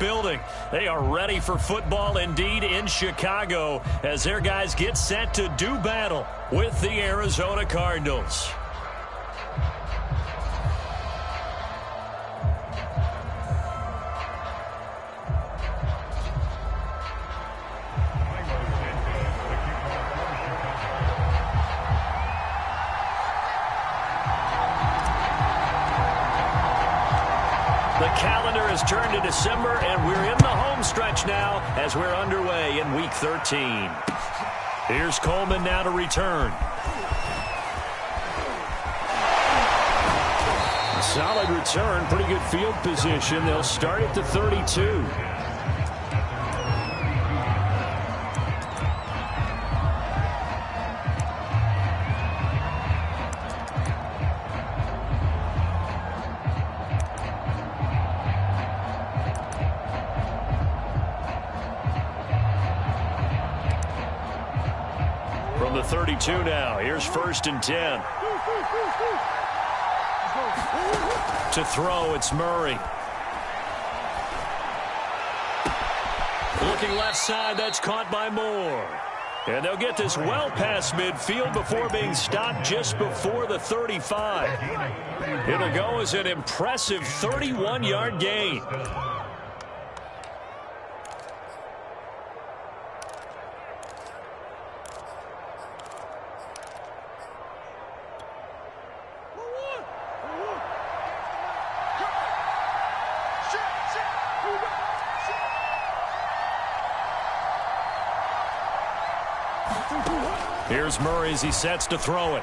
building. They are ready for football indeed in Chicago as their guys get set to do battle with the Arizona Cardinals. The calendar has turned to December, and we're in the home stretch now as we're underway in Week 13. Here's Coleman now to return. A solid return, pretty good field position. They'll start at the 32. From the 32 now, here's 1st and 10. To throw, it's Murray. Looking left side, that's caught by Moore. And they'll get this well past midfield before being stopped just before the 35. It'll go as an impressive 31-yard gain. Here's Murray as he sets to throw it.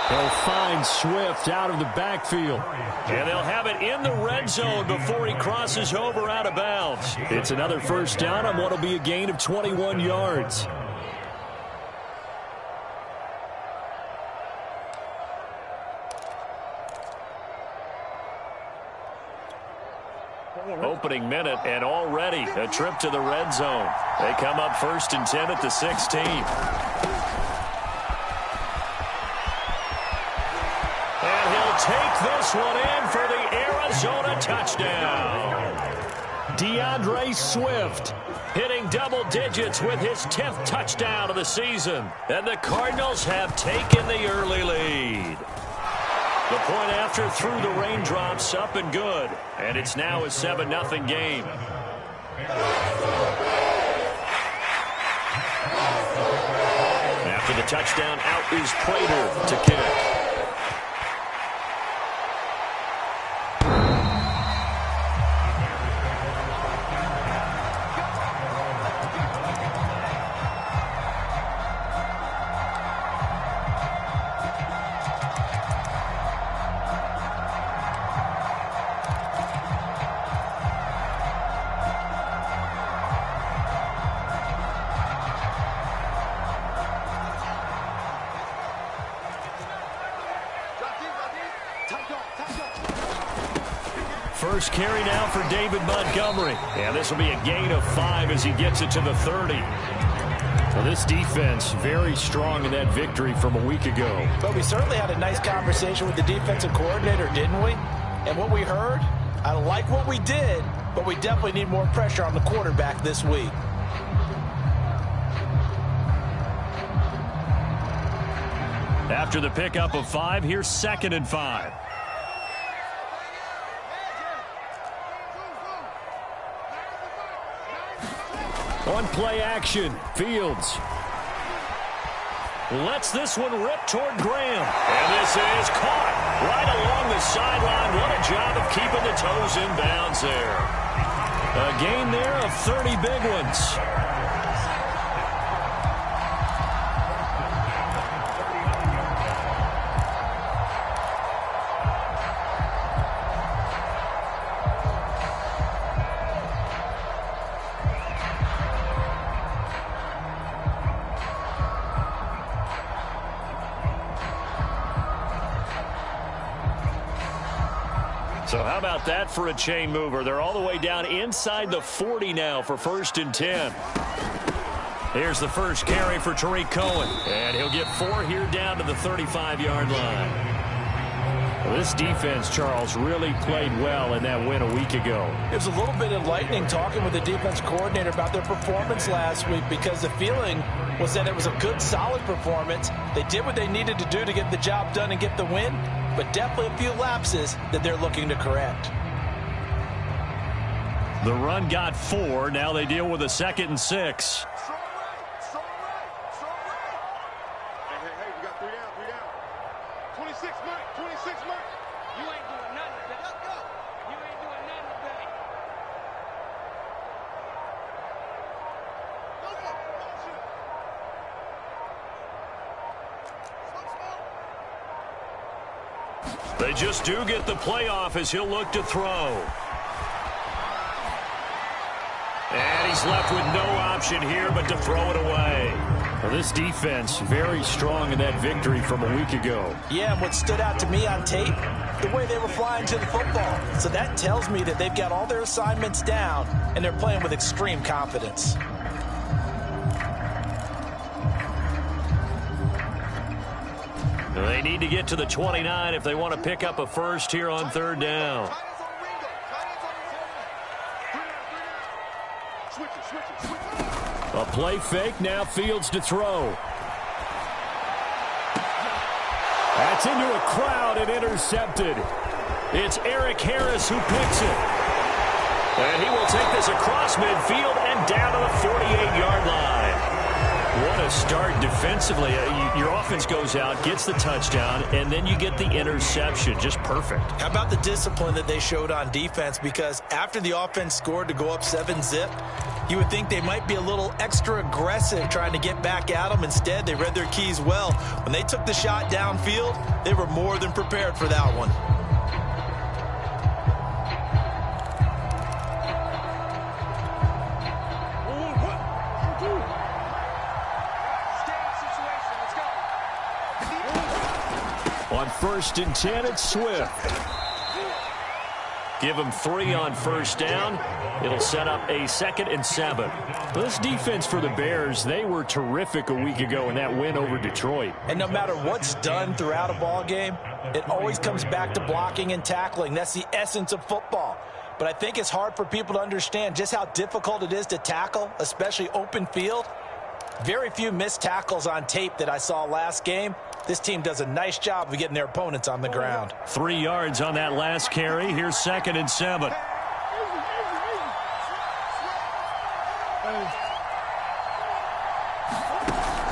They'll find Swift out of the backfield. And they'll have it in the red zone before he crosses over out of bounds. It's another first down on what will be a gain of 21 yards. Opening minute, and already a trip to the red zone. They come up 1st and 10 at the 16. And he'll take this one in for the Arizona touchdown. DeAndre Swift hitting double digits with his 10th touchdown of the season. And the Cardinals have taken the early lead. The point after through the raindrops, up and good. And it's now a 7-0 game. After the touchdown, out is Prater to kick. First carry now for David Montgomery. And this will be a gain of 5 as he gets it to the 30. Well, this defense very strong in that victory from a week ago. But we certainly had a nice conversation with the defensive coordinator, didn't we? And what we heard, I like what we did, but we definitely need more pressure on the quarterback this week. After the pickup of 5, here's 2nd and 5. On play action, Fields lets this one rip toward Graham. And this is caught right along the sideline. What a job of keeping the toes in bounds there. A gain there of 30 big ones. So how about that for a chain mover? They're all the way down inside the 40 now for 1st and 10. Here's the first carry for Tariq Cohen. And he'll get 4 here down to the 35-yard line. Well, this defense, Charles, really played well in that win a week ago. It was a little bit enlightening talking with the defense coordinator about their performance last week, because the feeling was that it was a good, solid performance. They did what they needed to do to get the job done and get the win, but definitely a few lapses that they're looking to correct. The run got 4. Now they deal with a 2nd and 6. They just do get the playoff as he'll look to throw. And he's left with no option here but to throw it away. Well, this defense very strong in that victory from a week ago. Yeah, and what stood out to me on tape, the way they were flying to the football. So that tells me that they've got all their assignments down and they're playing with extreme confidence. They need to get to the 29 if they want to pick up a first here on 3rd down. A play fake, now Fields to throw. That's into a crowd and intercepted. It's Eric Harris who picks it. And he will take this across midfield and down to the 48-yard line. What a start defensively. Your offense goes out, gets the touchdown, and then you get the interception. Just perfect. How about the discipline that they showed on defense? Because after the offense scored to go up 7-zip, you would think they might be a little extra aggressive trying to get back at them. Instead, they read their keys well. When they took the shot downfield, they were more than prepared for that one. On 1st and 10, it's Swift. Give him 3 on 1st down. It'll set up a 2nd and 7. This defense for the Bears, they were terrific a week ago in that win over Detroit. And no matter what's done throughout a ball game, it always comes back to blocking and tackling. That's the essence of football. But I think it's hard for people to understand just how difficult it is to tackle, especially open field. Very few missed tackles on tape that I saw last game. This team does a nice job of getting their opponents on the ground. 3 yards on that last carry. Here's 2nd and 7.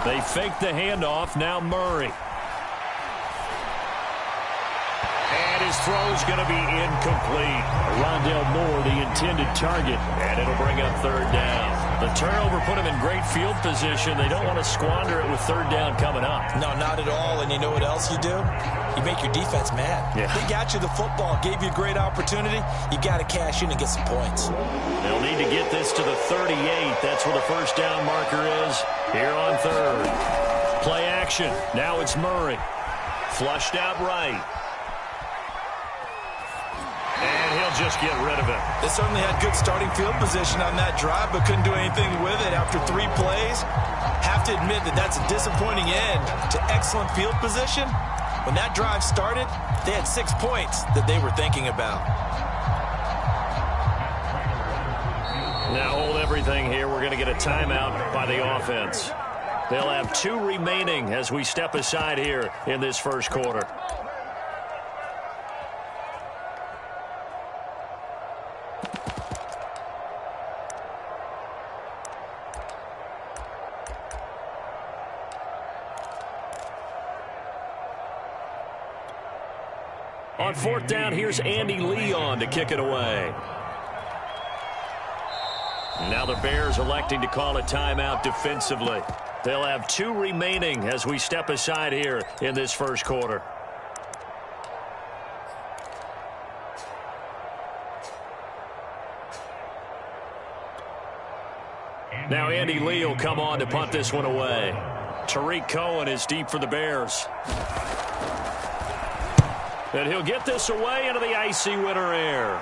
They fake the handoff. Now Murray. And his throw's going to be incomplete. Rondale Moore, the intended target, and it'll bring up 3rd down. The turnover put him in great field position. They don't want to squander it with 3rd down coming up. No, not at all. And you know what else you do? You make your defense mad. Yeah. They got you the football, gave you a great opportunity. You got to cash in and get some points. They'll need to get this to the 38. That's where the 1st down marker is here on 3rd. Play action. Now it's Murray. Flushed out right. And he'll just get rid of it. They certainly had good starting field position on that drive, but couldn't do anything with it after 3 plays. Have to admit that that's a disappointing end to excellent field position. When that drive started, they had 6 points that they were thinking about. Now hold everything here. We're going to get a timeout by the offense. They'll have 2 remaining as we step aside here in this first quarter. On 4th down, here's Andy Leon to kick it away. Now the Bears electing to call a timeout defensively. They'll have 2 remaining as we step aside here in this first quarter. Now Andy Lee will come on to punt this one away. Tariq Cohen is deep for the Bears. And he'll get this away into the icy winter air.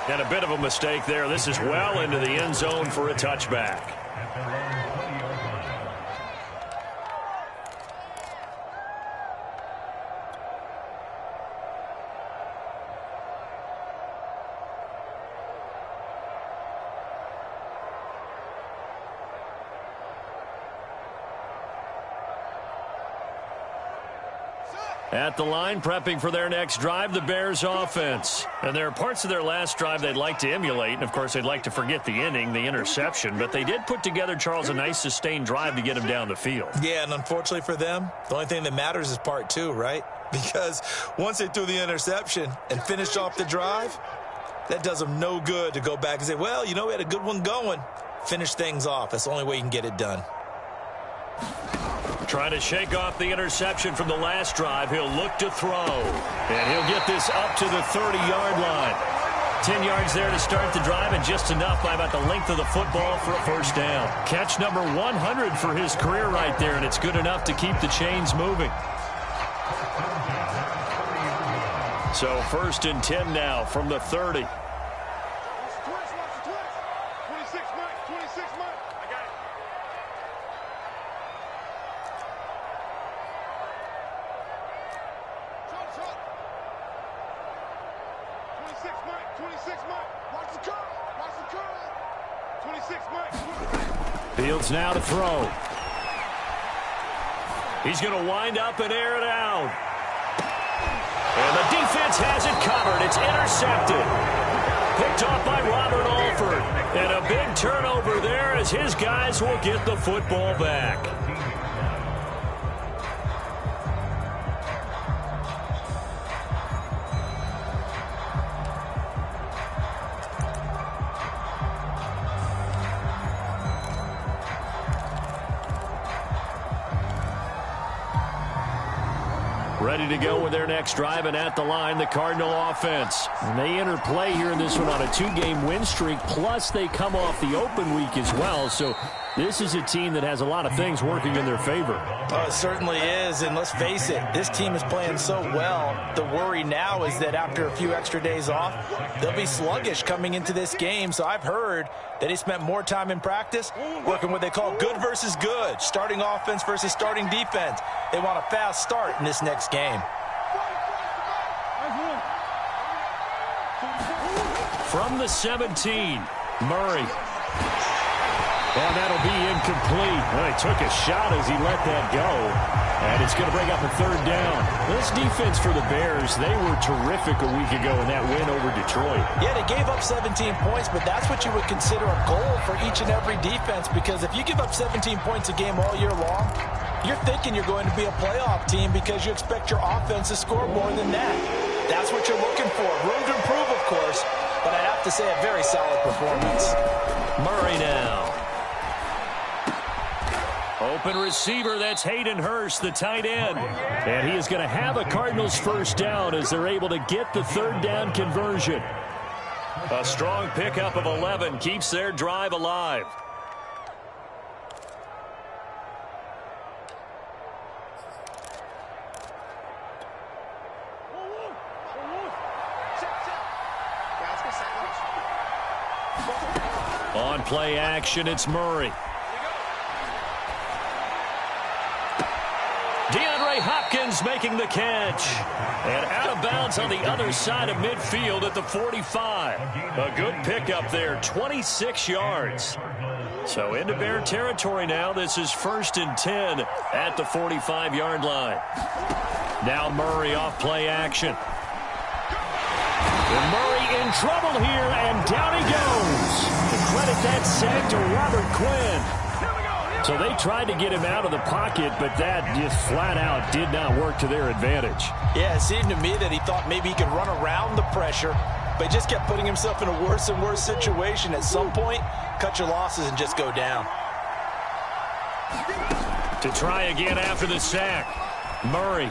And a bit of a mistake there. This is well into the end zone for a touchback. At the line, prepping for their next drive, the Bears offense. And there are parts of their last drive they'd like to emulate. And, of course, they'd like to forget the inning, the interception. But they did put together, Charles, a nice sustained drive to get them down the field. Yeah, and unfortunately for them, the only thing that matters is part two, right? Because once they threw the interception and finished off the drive, that does them no good to go back and say, well, you know, we had a good one going. Finish things off. That's the only way you can get it done. Trying to shake off the interception from the last drive. He'll look to throw. And he'll get this up to the 30-yard line. 10 yards there to start the drive, and just enough by about the length of the football for a first down. Catch number 100 for his career right there, and it's good enough to keep the chains moving. So 1st and 10 now from the 30. Fields now to throw. He's going to wind up and air it out. And the defense has it covered. It's intercepted. Picked off by Robert Alford. And a big turnover there as his guys will get the football back. Ready to go with their next drive, and at the line, the Cardinal offense. And they enter play here in this one on a 2-game win streak, plus they come off the open week as well. So this is a team that has a lot of things working in their favor. Oh, it certainly is, and let's face it, this team is playing so well. The worry now is that after a few extra days off, they'll be sluggish coming into this game. So I've heard that he spent more time in practice working what they call good versus good, starting offense versus starting defense. They want a fast start in this next game. From the 17, Murray. And that'll be incomplete. Well, he took a shot as he let that go. And it's going to bring up a 3rd down. This defense for the Bears, they were terrific a week ago in that win over Detroit. Yeah, they gave up 17 points, but that's what you would consider a goal for each and every defense, because if you give up 17 points a game all year long, you're thinking you're going to be a playoff team because you expect your offense to score more than that. That's what you're looking for. Room to improve, of course, but I'd have to say a very solid performance. Murray now. Open receiver, that's Hayden Hurst, the tight end. And he is going to have a Cardinals first down as they're able to get the 3rd down conversion. A strong pickup of 11 keeps their drive alive. On play action, it's Murray. Hopkins making the catch. And out of bounds on the other side of midfield at the 45. A good pickup there, 26 yards. So into Bear territory now. This is 1st and 10 at the 45-yard line. Now Murray off play action. And Murray in trouble here, and down he goes. To credit that sack to Robert Quinn. So they tried to get him out of the pocket, but that just flat out did not work to their advantage. Yeah, it seemed to me that he thought maybe he could run around the pressure, but he just kept putting himself in a worse and worse situation. At some point, cut your losses and just go down. To try again after the sack, Murray.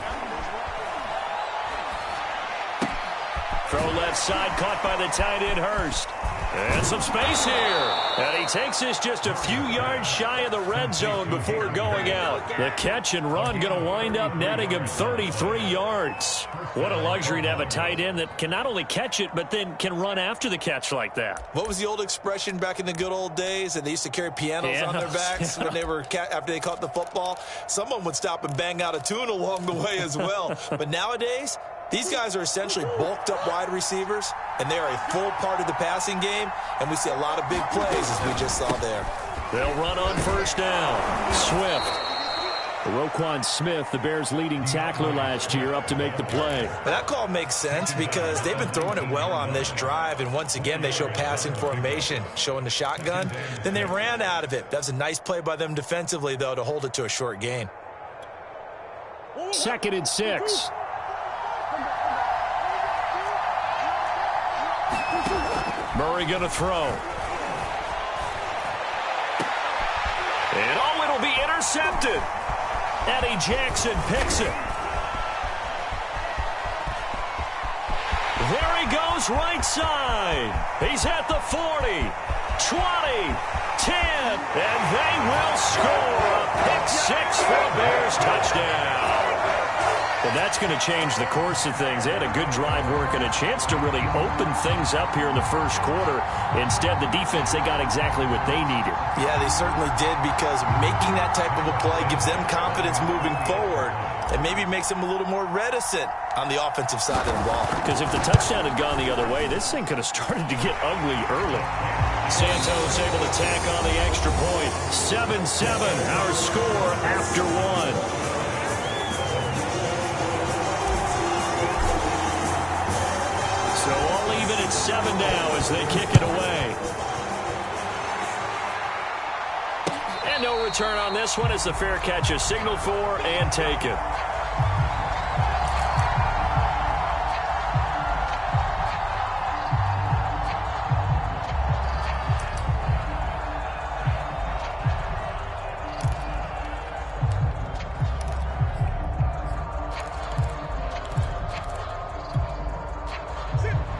Throw left side, caught by the tight end Hurst. And some space here. And he takes this just a few yards shy of the red zone before going out. The catch and run going to wind up netting him 33 yards. What a luxury to have a tight end that can not only catch it, but then can run after the catch like that. What was the old expression back in the good old days? And they used to carry pianos on their backs when they were after they caught the football. Someone would stop and bang out a tune along the way as well. But nowadays, these guys are essentially bulked up wide receivers, and they are a full part of the passing game, and we see a lot of big plays as we just saw there. They'll run on first down. Swift. Roquan Smith, the Bears' leading tackler last year, up to make the play. That call makes sense because they've been throwing it well on this drive, and once again they show passing formation, showing the shotgun. Then they ran out of it. That's a nice play by them defensively, though, to hold it to a short gain. 2nd and 6. Murray going to throw. And it'll be intercepted. Eddie Jackson picks it. There he goes, right side. He's at the 40, 20, 10, and they will score a pick six for a Bears touchdown. Well, that's going to change the course of things. They had a good drive work and a chance to really open things up here in the first quarter. Instead, the defense, they got exactly what they needed. Yeah, they certainly did, because making that type of a play gives them confidence moving forward and maybe makes them a little more reticent on the offensive side of the ball. Because if the touchdown had gone the other way, this thing could have started to get ugly early. Santos able to tack on the extra point. 7-7, our score after one. So all even at 7 now as they kick it away. And no return on this one as the fair catch is signaled for and taken.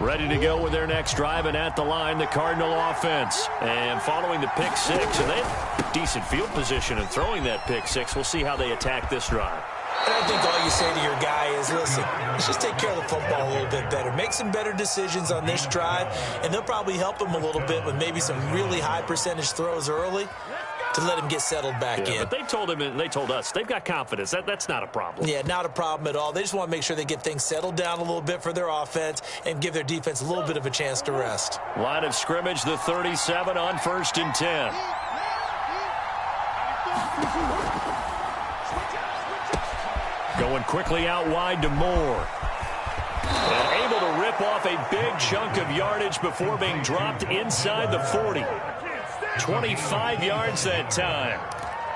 Ready to go with their next drive, and at the line, the Cardinal offense. And following the pick six, and they have decent field position in throwing that pick six. We'll see how they attack this drive. And I think all you say to your guy is, listen, let's just take care of the football a little bit better. Make some better decisions on this drive, and they'll probably help him a little bit with maybe some really high percentage throws early to let him get settled back in. But they told him and they told us they've got confidence. That's not a problem. Yeah, not a problem at all. They just want to make sure they get things settled down a little bit for their offense and give their defense a little bit of a chance to rest. Line of scrimmage, the 37 on 1st and 10. Going quickly out wide to Moore. And able to rip off a big chunk of yardage before being dropped inside the 40. 25 yards that time.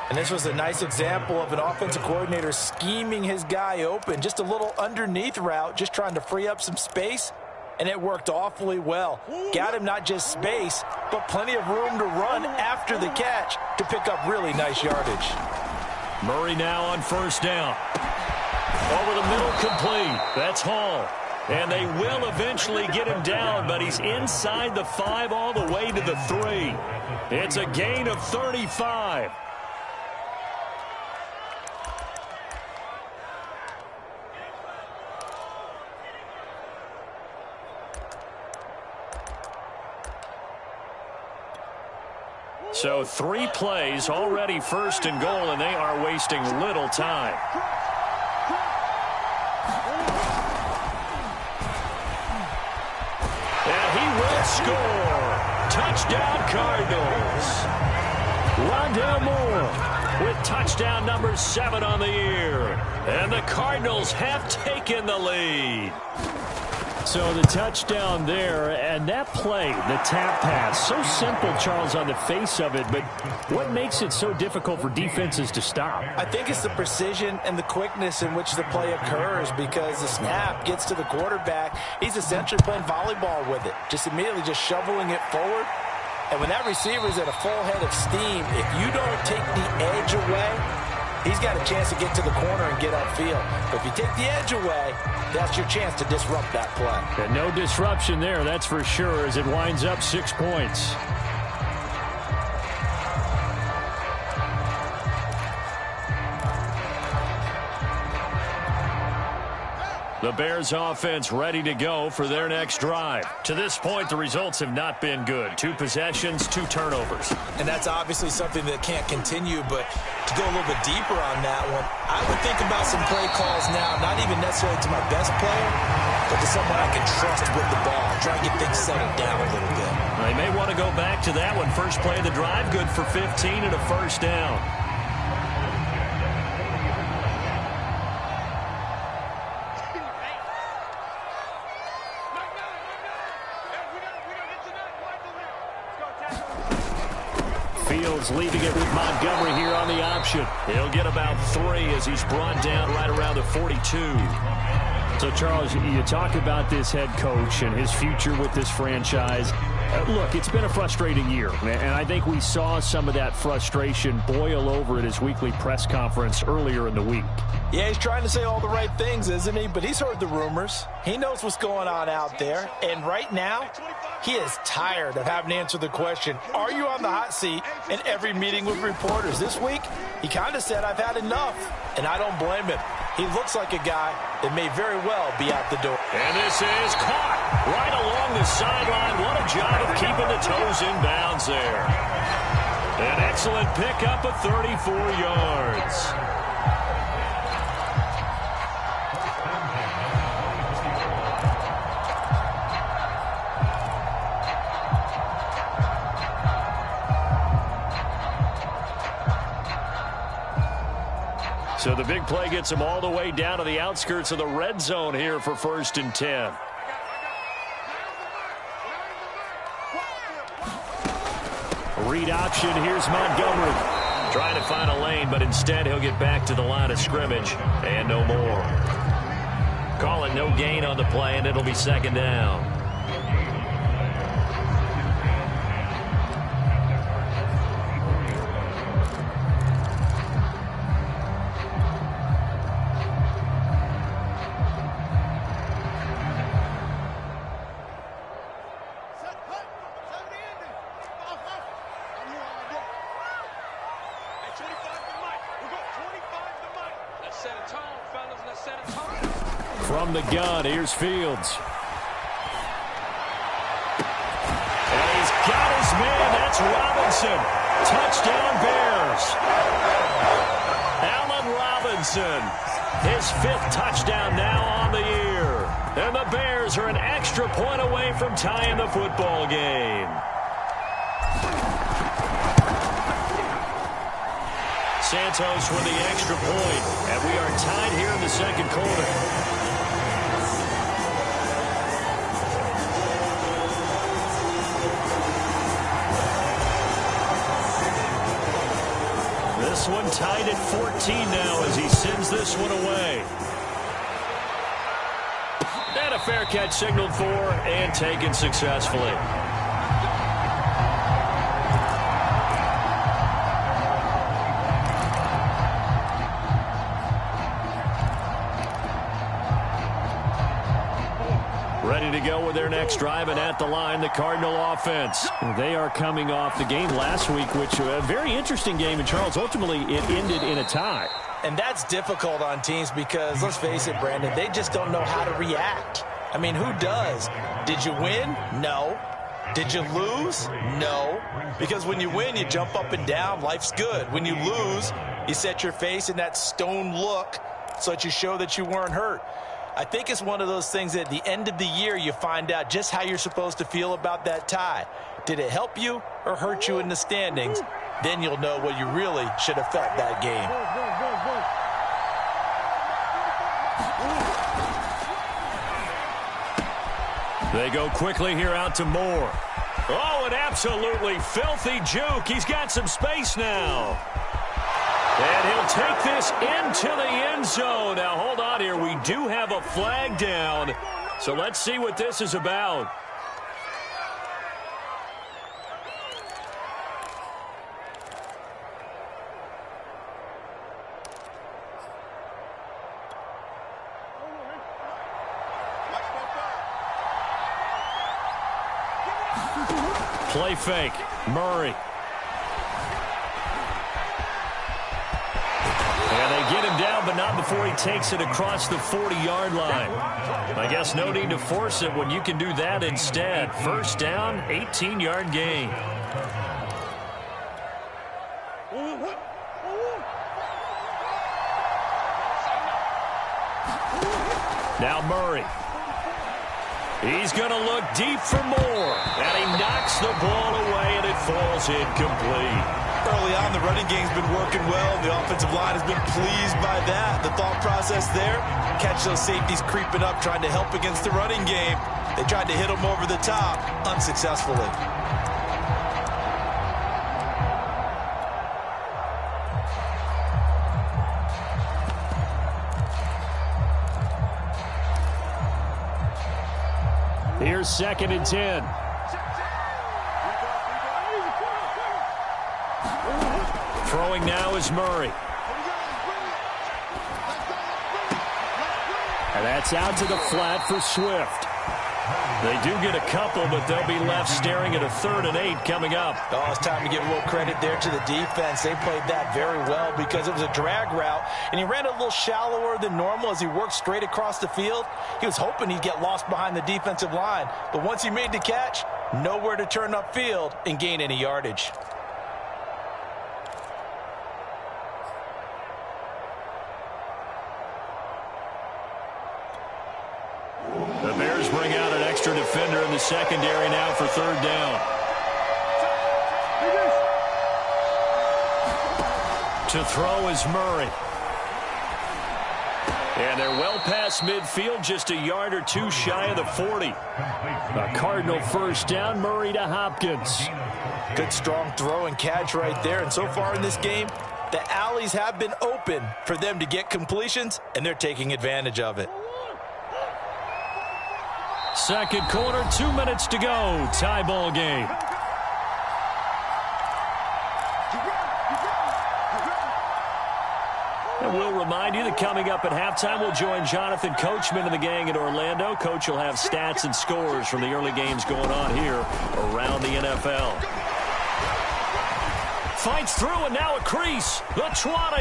And this was a nice example of an offensive coordinator scheming his guy open. Just a little underneath route, just trying to free up some space. And it worked awfully well. Got him not just space, but plenty of room to run after the catch to pick up really nice yardage. Murray now on 1st down. Over the middle, complete. That's Hall. And they will eventually get him down, but he's inside the 5 all the way to the 3. It's a gain of 35. So 3 plays, already 1st and goal, and they are wasting little time. And he will score. Touchdown, Cardinals. Rondale Moore with touchdown number 7 on the year. And the Cardinals have taken the lead. So the touchdown there, and that play, the tap pass, so simple, Charles, on the face of it, but what makes it so difficult for defenses to stop? I think it's the precision and the quickness in which the play occurs, because the snap gets to the quarterback. He's essentially playing volleyball with it, just immediately just shoveling it forward. And when that receiver's at a full head of steam, if you don't take the edge away, he's got a chance to get to the corner and get upfield. But if you take the edge away, that's your chance to disrupt that play. And no disruption there, that's for sure, as it winds up 6 points. The Bears offense ready to go for their next drive. To this point, the results have not been good. 2 possessions, 2 turnovers. And that's obviously something that can't continue, but to go a little bit deeper on that one, I would think about some play calls now, not even necessarily to my best player, but to someone I can trust with the ball. Try and get things settled down a little bit. They may want to go back to that one. First play of the drive, good for 15 and a 1st down. Fields leaving it with Montgomery here on the option. He'll get about 3 as he's brought down right around the 42. So, Charles, you talk about this head coach and his future with this franchise. Look, it's been a frustrating year, and I think we saw some of that frustration boil over at his weekly press conference earlier in the week. Yeah, he's trying to say all the right things, isn't he? But he's heard the rumors. He knows what's going on out there. And right now, he is tired of having to answer the question, are you on the hot seat in every meeting with reporters? This week, he kind of said, I've had enough. And I don't blame him. He looks like a guy that may very well be out the door. And this is caught right along the sideline. What a job of keeping the toes in bounds there. An excellent pickup of 34 yards. So the big play gets him all the way down to the outskirts of the red zone here for 1st and 10. Read option. Here's Montgomery. Trying to find a lane, but instead he'll get back to the line of scrimmage and no more. Call it no gain on the play, and it'll be 2nd down. From the gun, here's Fields. And he's got his man. That's Robinson. Touchdown, Bears. Allen Robinson. His 5th touchdown now on the year. And the Bears are an extra point away from tying the football game. Santos with the extra point. And we are tied here in the 2nd quarter. This one tied at 14 now as he sends this one away. And a fair catch signaled for and taken successfully. Ready to go with their next drive, and at the line, the Cardinal offense. They are coming off the game last week, which a very interesting game, and Charles, ultimately it ended in a tie. And that's difficult on teams because, let's face it, Brandon, they just don't know how to react. I mean, who does? Did you win? No. Did you lose? No. Because when you win, you jump up and down. Life's good. When you lose, you set your face in that stone look so that you show that you weren't hurt. I think it's one of those things that at the end of the year you find out just how you're supposed to feel about that tie. Did it help you or hurt you in the standings? Then you'll know what you really should have felt that game. They go quickly here out to Moore. Oh, an absolutely filthy juke. He's got some space now. And he'll take this into the end zone. Now, hold on here. We do have a flag down. So let's see what this is about. Play fake. Murray. And they get him down, but not before he takes it across the 40-yard line. I guess no need to force it when you can do that instead. 1st down, 18-yard gain. Now Murray. He's going to look deep for more. And he knocks the ball away, and it falls incomplete. Early on, the running game's been working well. The offensive line has been pleased by that. The thought process there, catch those safeties creeping up, trying to help against the running game. They tried to hit them over the top, unsuccessfully. Here's 2nd and 10. Throwing now is Murray. And that's out to the flat for Swift. They do get a couple, but they'll be left staring at a 3rd and 8 coming up. Oh, it's time to give a little credit there to the defense. They played that very well because it was a drag route, and he ran a little shallower than normal as he worked straight across the field. He was hoping he'd get lost behind the defensive line, but once he made the catch, nowhere to turn upfield and gain any yardage. The Bears bring out an extra defender in the secondary now for 3rd down. To throw is Murray. And they're well past midfield, just a yard or two shy of the 40. A Cardinal 1st down, Murray to Hopkins. Good strong throw and catch right there. And so far in this game, the alleys have been open for them to get completions, and they're taking advantage of it. 2nd quarter, 2 minutes to go. Tie ball game. And we'll remind you that coming up at halftime, we'll join Jonathan Coachman and the gang in Orlando. Coach will have stats and scores from the early games going on here around the NFL. Fights through, and now a crease. The 20. What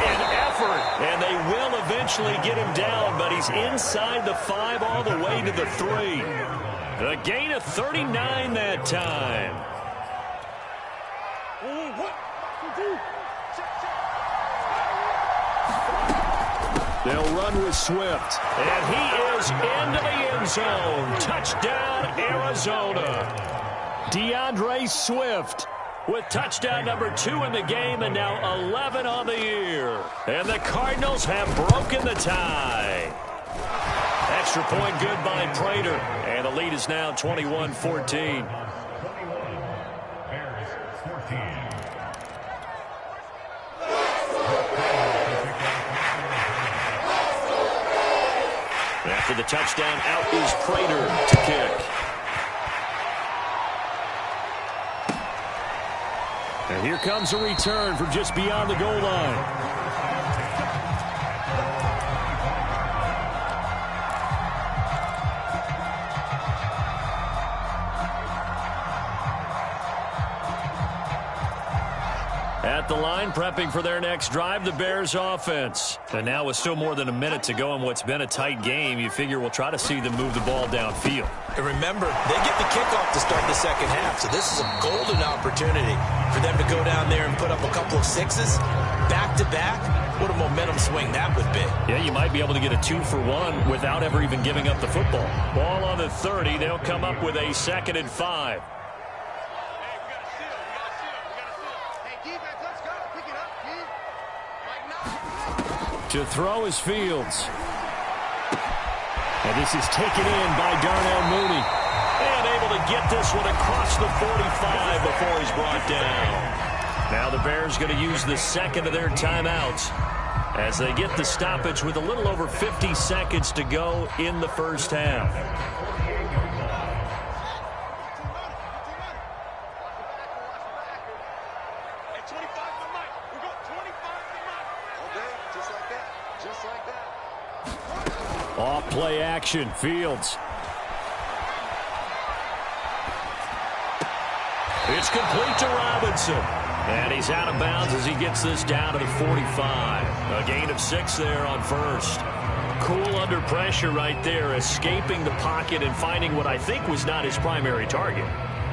an effort. And they will eventually get him down, but he's inside the 5 all the way to the 3. A gain of 39 that time. They'll run with Swift. And he is into the end zone. Touchdown, Arizona. DeAndre Swift with touchdown number 2 in the game, and now 11 on the year. And the Cardinals have broken the tie. Extra point good by Prater. And the lead is now 21-14. After the touchdown, out is Prater to kick. And here comes a return from just beyond the goal line. At the line, prepping for their next drive, the Bears offense. And now with still more than a minute to go in what's been a tight game, you figure we'll try to see them move the ball downfield. And remember, they get the kickoff to start the second half, so this is a golden opportunity for them to go down there and put up a couple of 6s back-to-back. What a momentum swing that would be. Yeah, you might be able to get a 2-for-1 without ever even giving up the football. Ball on the 30. They'll come up with a 2nd and 5. To throw is Fields. And this is taken in by Darnell Mooney. And able to get this one across the 45 before he's brought down. Now the Bears going to use the 2nd of their timeouts as they get the stoppage with a little over 50 seconds to go in the first half. Off play action, Fields. It's complete to Robinson. And he's out of bounds as he gets this down to the 45. A gain of 6 there on first. Cool under pressure right there, escaping the pocket and finding what I think was not his primary target.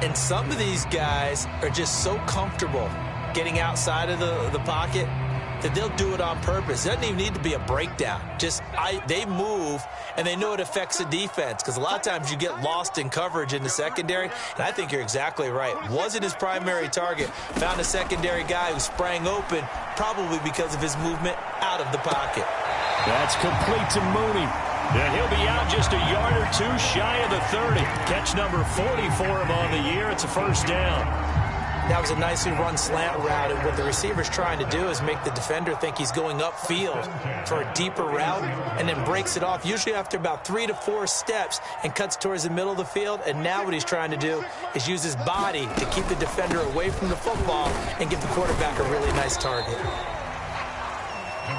And some of these guys are just so comfortable getting outside of the pocket that they'll do it on purpose. It doesn't even need to be a breakdown. They move, and they know it affects the defense, because a lot of times you get lost in coverage in the secondary, and I think you're exactly right. Wasn't his primary target. Found a secondary guy who sprang open, probably because of his movement out of the pocket. That's complete to Mooney. And he'll be out just a yard or two shy of the 30. Catch number 40 for him on the year. It's a first down. That was a nicely run slant route, and what the receiver's trying to do is make the defender think he's going upfield for a deeper route and then breaks it off, usually after about 3 to 4 steps, and cuts towards the middle of the field. And now what he's trying to do is use his body to keep the defender away from the football and give the quarterback a really nice target.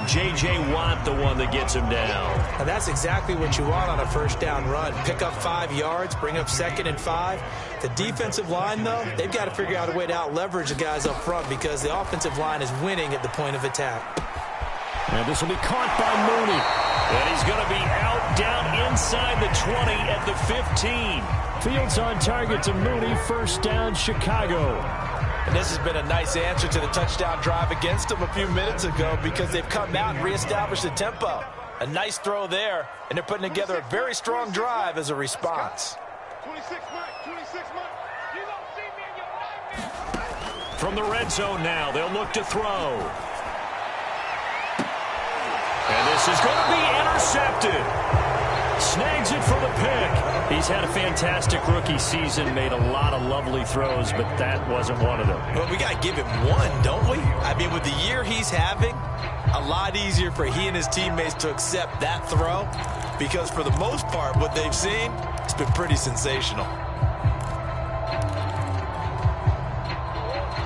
J.J. Watt, the one that gets him down. And that's exactly what you want on a first down run. Pick up 5 yards, bring up 2nd and 5. The defensive line, though, they've got to figure out a way to out-leverage the guys up front because the offensive line is winning at the point of attack. And this will be caught by Mooney. And he's going to be out down inside the 20 at the 15. Fields on target to Mooney. First down, Chicago. And this has been a nice answer to the touchdown drive against them a few minutes ago because they've come out and reestablished the tempo. A nice throw there, and they're putting together a very strong drive as a response. From the red zone now, they'll look to throw. And this is going to be intercepted. Snags it for the pick. He's had a fantastic rookie season, made a lot of lovely throws, but that wasn't one of them. Well, we got to give him one, don't we? I mean, with the year he's having, a lot easier for he and his teammates to accept that throw because for the most part, what they've seen, it's been pretty sensational.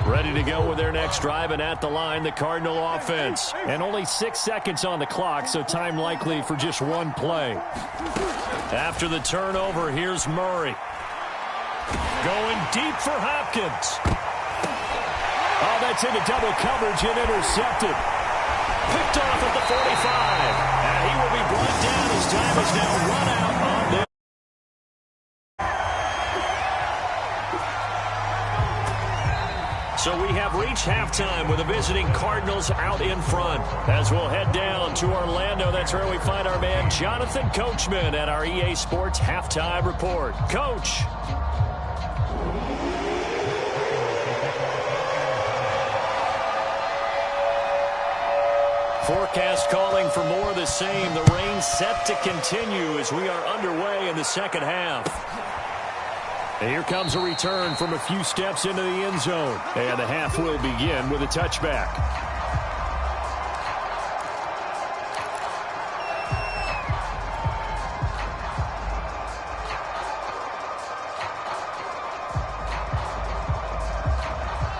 Ready to go with their next drive, and at the line, the Cardinal offense. And only 6 seconds on the clock, so time likely for just one play. After the turnover, here's Murray. Going deep for Hopkins. Oh, that's into double coverage and intercepted. Picked off at the 45. And he will be brought down. His time is now run out on this. So we have reached halftime with the visiting Cardinals out in front. As we'll head down to Orlando, that's where we find our man Jonathan Coachman at our EA Sports Halftime Report. Coach. Forecast calling for more of the same. The rain set to continue as we are underway in the second half. And here comes a return from a few steps into the end zone. And the half will begin with a touchback.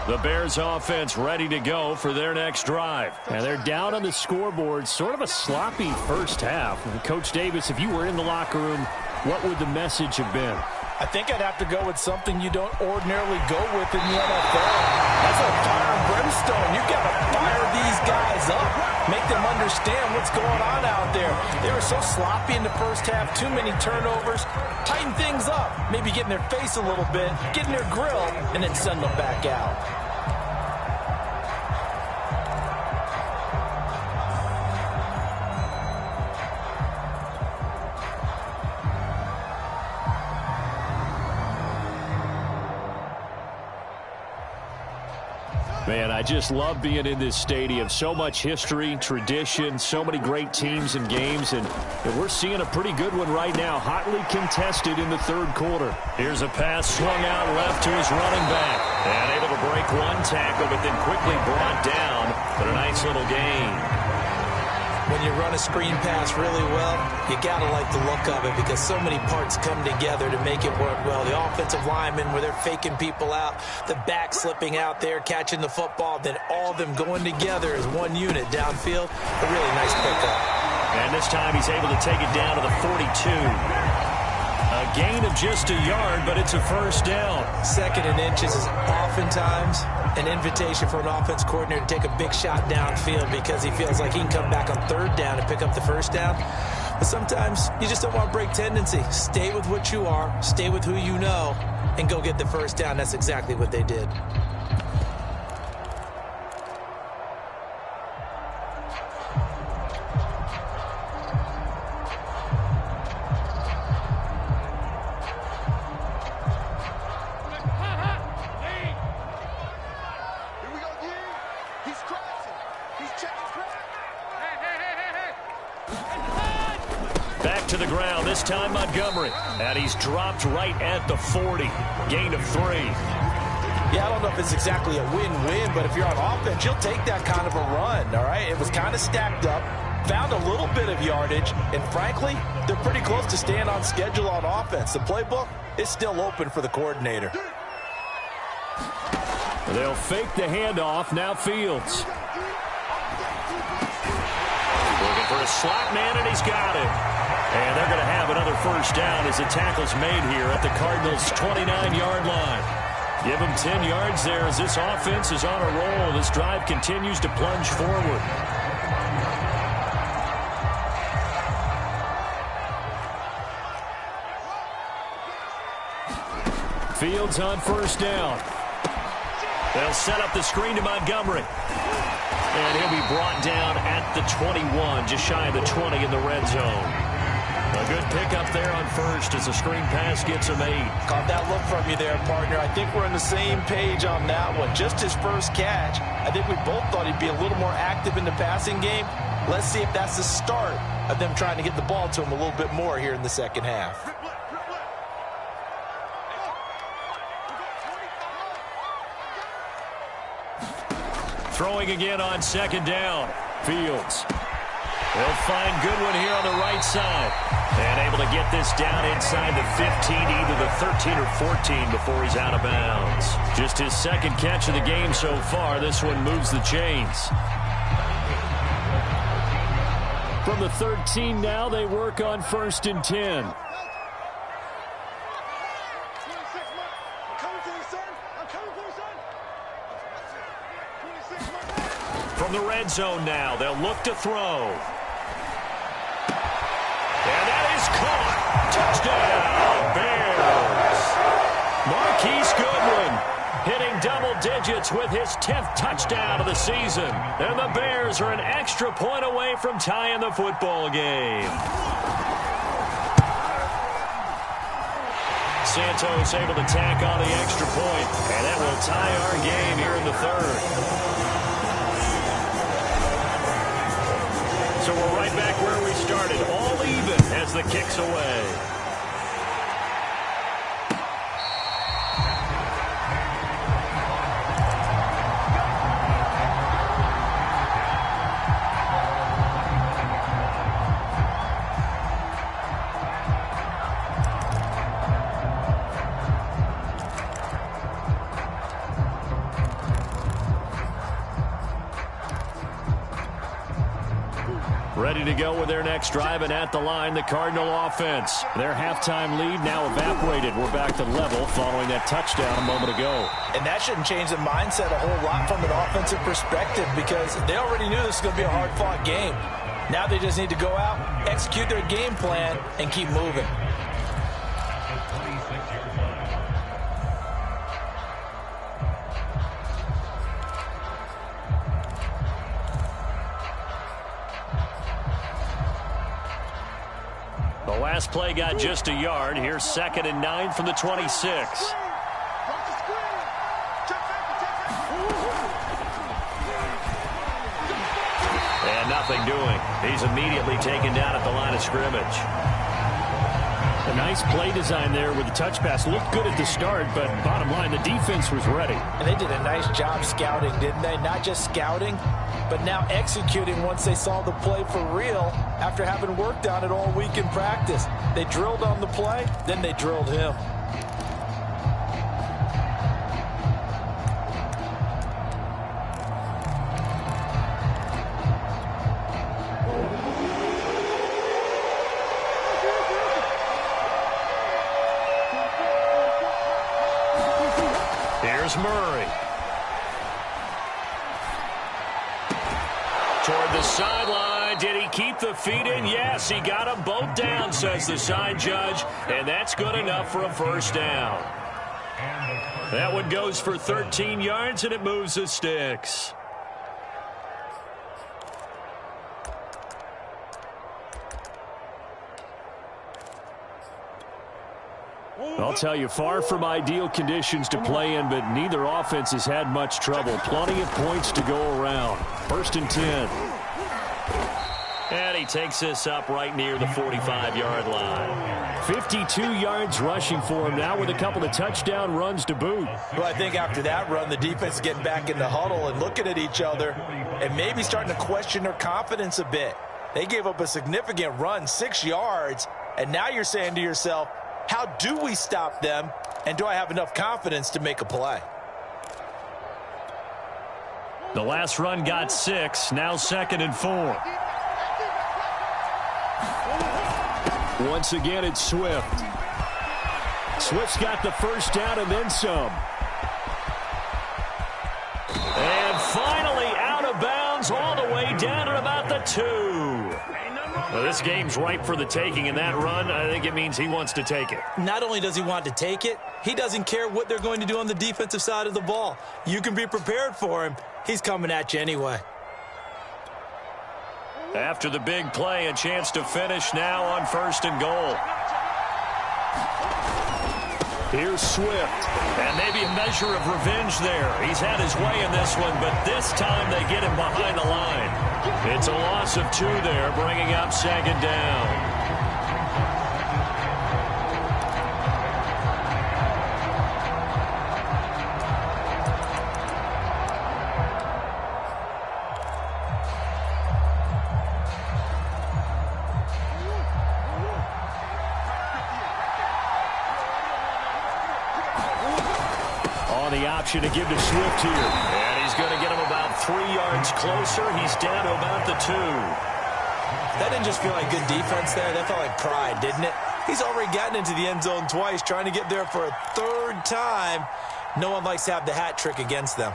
The Bears offense ready to go for their next drive. And they're down on the scoreboard. Sort of a sloppy first half. Coach Davis, if you were in the locker room, what would the message have been? I think I'd have to go with something you don't ordinarily go with in the NFL. That's like fire and brimstone. You've got to fire these guys up. Make them understand what's going on out there. They were so sloppy in the first half. Too many turnovers. Tighten things up. Maybe get in their face a little bit. Get in their grill. And then send them back out. Man, I just love being in this stadium. So much history, tradition, so many great teams and games, and we're seeing a pretty good one right now. Hotly contested in the third quarter. Here's a pass swung out left to his running back. And able to break one tackle, but then quickly brought down. But a nice little gain. When you run a screen pass really well, you got to like the look of it because so many parts come together to make it work well. The offensive linemen, where they're faking people out, the back slipping out there, catching the football, then all of them going together as one unit downfield. A really nice pickup. And this time he's able to take it down to the 42. A gain of just a yard, but it's a first down. 2nd and inches is oftentimes an invitation for an offense coordinator to take a big shot downfield because he feels like he can come back on 3rd down and pick up the first down. But sometimes you just don't want to break tendency. Stay with what you are, stay with who you know, and go get the first down. That's exactly what they did. Back to the ground, this time Montgomery. And he's dropped right at the 40. Gain of 3. Yeah, I don't know if it's exactly a win-win, but if you're on offense, you'll take that kind of a run, all right? It was kind of stacked up, found a little bit of yardage, and frankly, they're pretty close to staying on schedule on offense. The playbook is still open for the coordinator. They'll fake the handoff. Now Fields. Looking for a slot man, and he's got it. And they're going to have another first down as the tackle's made here at the Cardinals' 29-yard line. Give them 10 yards there as this offense is on a roll. This drive continues to plunge forward. Fields on first down. They'll set up the screen to Montgomery. And he'll be brought down at the 21, just shy of the 20 in the red zone. A good pickup there on first as the screen pass gets him 8. Caught that look from you there, partner. I think we're on the same page on that one. Just his first catch. I think we both thought he'd be a little more active in the passing game. Let's see if that's the start of them trying to get the ball to him a little bit more here in the second half. Throwing again on second down. Fields. They'll find Goodwin here on the right side. And able to get this down inside the 15, either the 13 or 14 before he's out of bounds. Just his second catch of the game so far. This one moves the chains. From the 13 now, they work on first and 10. From the red zone now, they'll look to throw. And that is caught. Touchdown, Bears. Marquise Goodwin hitting double digits with his 10th touchdown of the season. And the Bears are an extra point away from tying the football game. Santos able to tack on the extra point. And that will tie our game here in the third. So we're right back where we started, all even as the kick's away. Ready to go with their next drive, and at the line, the Cardinal offense. Their halftime lead now evaporated. We're back to level following that touchdown a moment ago. And that shouldn't change the mindset a whole lot from an offensive perspective because they already knew this was going to be a hard-fought game. Now they just need to go out, execute their game plan, and keep moving. Last play got just a yard. Here's 2nd and 9 from the 26. And nothing doing. He's immediately taken down at the line of scrimmage. A nice play design there with the touch pass. Looked good at the start, but bottom line, the defense was ready. And they did a nice job scouting, didn't they? Not just scouting, but now executing once they saw the play for real after having worked on it all week in practice. They drilled on the play, then they drilled him. Here's Murray. Toward the sideline. Did he keep the feet in? Yes, he got them both down, says the side judge. And that's good enough for a first down. That one goes for 13 yards, and it moves the sticks. I'll tell you, far from ideal conditions to play in, but neither offense has had much trouble. Plenty of points to go around. 1st and 10. And he takes this up right near the 45-yard line. 52 yards rushing for him now with a couple of touchdown runs to boot. Well, I think after that run, the defense is getting back in the huddle and looking at each other and maybe starting to question their confidence a bit. They gave up a significant run, 6 yards, and now you're saying to yourself, how do we stop them, and do I have enough confidence to make a play? The last run got 6, now 2nd and 4. Once again, it's Swift. Swift's got the first down and then some. And finally out of bounds all the way down at about the 2. Well, this game's ripe for the taking, and that run, I think it means he wants to take it. Not only does he want to take it, he doesn't care what they're going to do on the defensive side of the ball. You can be prepared for him. He's coming at you anyway. After the big play, a chance to finish now on 1st and goal. Here's Swift. And maybe a measure of revenge there. He's had his way in this one, but this time they get him behind the line. It's a loss of 2 there, bringing up 2nd down. To give to Swift here. And he's going to get him about 3 yards closer. He's down to about the 2. That didn't just feel like good defense there. That felt like pride, didn't it? He's already gotten into the end zone twice, trying to get there for a 3rd time. No one likes to have the hat trick against them.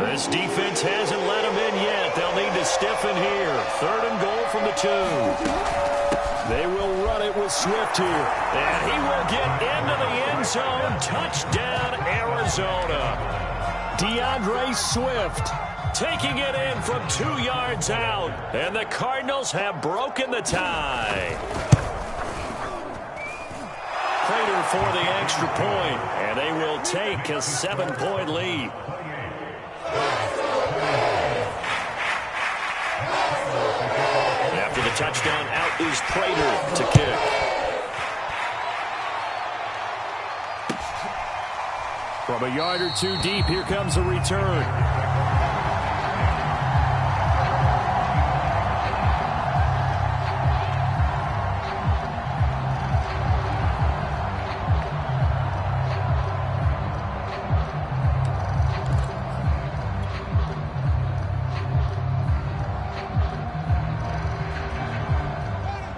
This defense hasn't let him in yet. They'll need to stiffen here. 3rd and goal from the 2. They will run it with Swift here. And he will get into the end zone. Touchdown, Arizona. DeAndre Swift taking it in from 2 yards out. And the Cardinals have broken the tie. Prater for the extra point. And they will take a 7-point lead. After the touchdown, out is Prater to kick. From a yard or 2 deep, here comes a return.